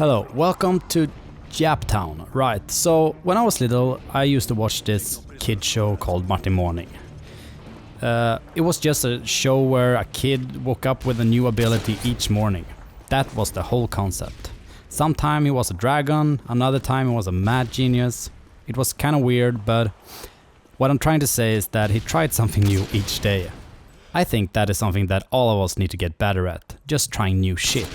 Hello, welcome to Yaptown. Right, so when I was little, I used to watch this kid show called Monday Morning. It was just a show where a kid woke up with a new ability each morning. That was the whole concept. Sometime he was a dragon, another time he was a mad genius. It was kind of weird, but what I'm trying to say is that he tried something new each day. I think that is something that all of us need to get better at, just trying new shit.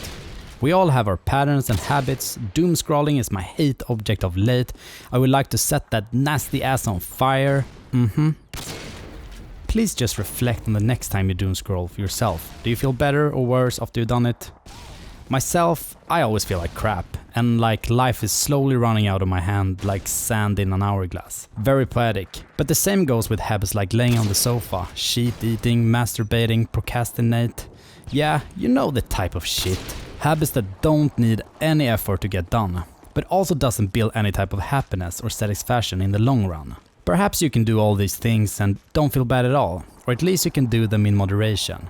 We all have our patterns and habits. Doom scrolling is my hate object of late. I would like to set that nasty ass on fire. Please just reflect on the next time you doom scroll for yourself. Do you feel better or worse after you've done it? Myself, I always feel like crap, and like life is slowly running out of my hand like sand in an hourglass. Very poetic. But the same goes with habits like laying on the sofa, sheet eating, masturbating, procrastinate. Yeah, you know the type of shit. Habits that don't need any effort to get done, but also doesn't build any type of happiness or satisfaction in the long run. Perhaps you can do all these things and don't feel bad at all, or at least you can do them in moderation.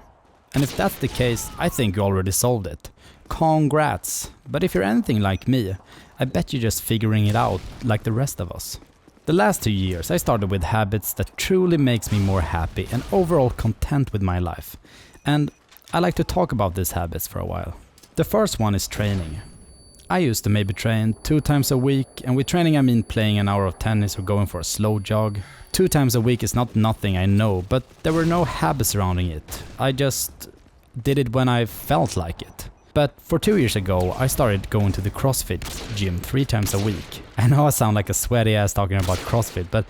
And if that's the case, I think you already solved it. Congrats! But if you're anything like me, I bet you're just figuring it out like the rest of us. The last 2 years I started with habits that truly makes me more happy and overall content with my life. And I like to talk about these habits for a while. The first one is training. I used to maybe train 2 times a week, and with training I mean playing an hour of tennis or going for a slow jog. 2 times a week is not nothing, I know, but there were no habits surrounding it. I just did it when I felt like it. But for 2 years ago I started going to the CrossFit gym 3 times a week. I know I sound like a sweaty ass talking about CrossFit, but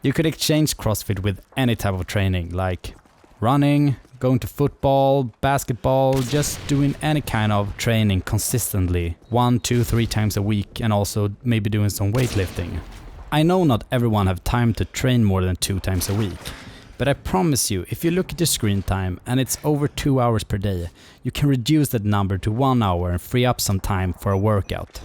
you could exchange CrossFit with any type of training, like running, going to football, basketball, just doing any kind of training consistently 1, 2, 3 times a week, and also maybe doing some weightlifting. I know not everyone have time to train more than 2 times a week, but I promise you, if you look at your screen time and it's over 2 hours per day, you can reduce that number to 1 hour and free up some time for a workout.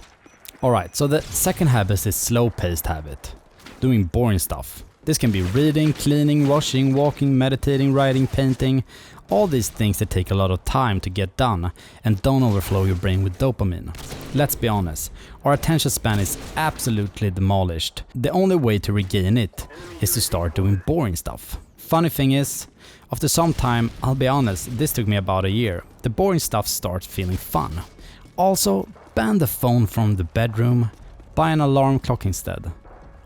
Alright, so the second habit is slow-paced habit, doing boring stuff. This can be reading, cleaning, washing, walking, meditating, writing, painting. All these things that take a lot of time to get done and don't overflow your brain with dopamine. Let's be honest, our attention span is absolutely demolished. The only way to regain it is to start doing boring stuff. Funny thing is, after some time, I'll be honest, this took me about a year. The boring stuff starts feeling fun. Also, ban the phone from the bedroom, buy an alarm clock instead.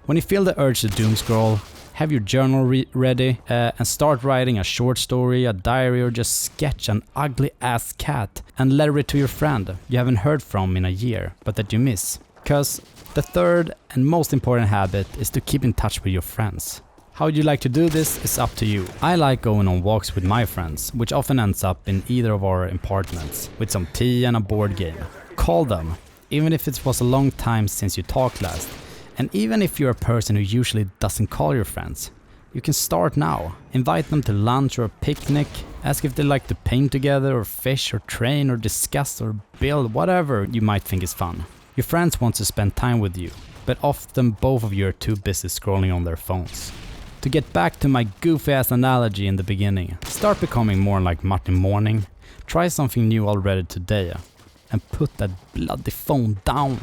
When you feel the urge to doom scroll, have your journal ready and start writing a short story, a diary, or just sketch an ugly ass cat and letter it to your friend you haven't heard from in a year but that you miss. Cause the third and most important habit is to keep in touch with your friends. How you like to do this is up to you. I like going on walks with my friends, which often ends up in either of our apartments with some tea and a board game. Call them, even if it was a long time since you talked last. And even if you're a person who usually doesn't call your friends, you can start now. Invite them to lunch or a picnic, ask if they like to paint together or fish or train or discuss or build, whatever you might think is fun. Your friends want to spend time with you, but often both of you are too busy scrolling on their phones. To get back to my goofy ass analogy in the beginning, start becoming more like Monday Morning, try something new already today, and put that bloody phone down.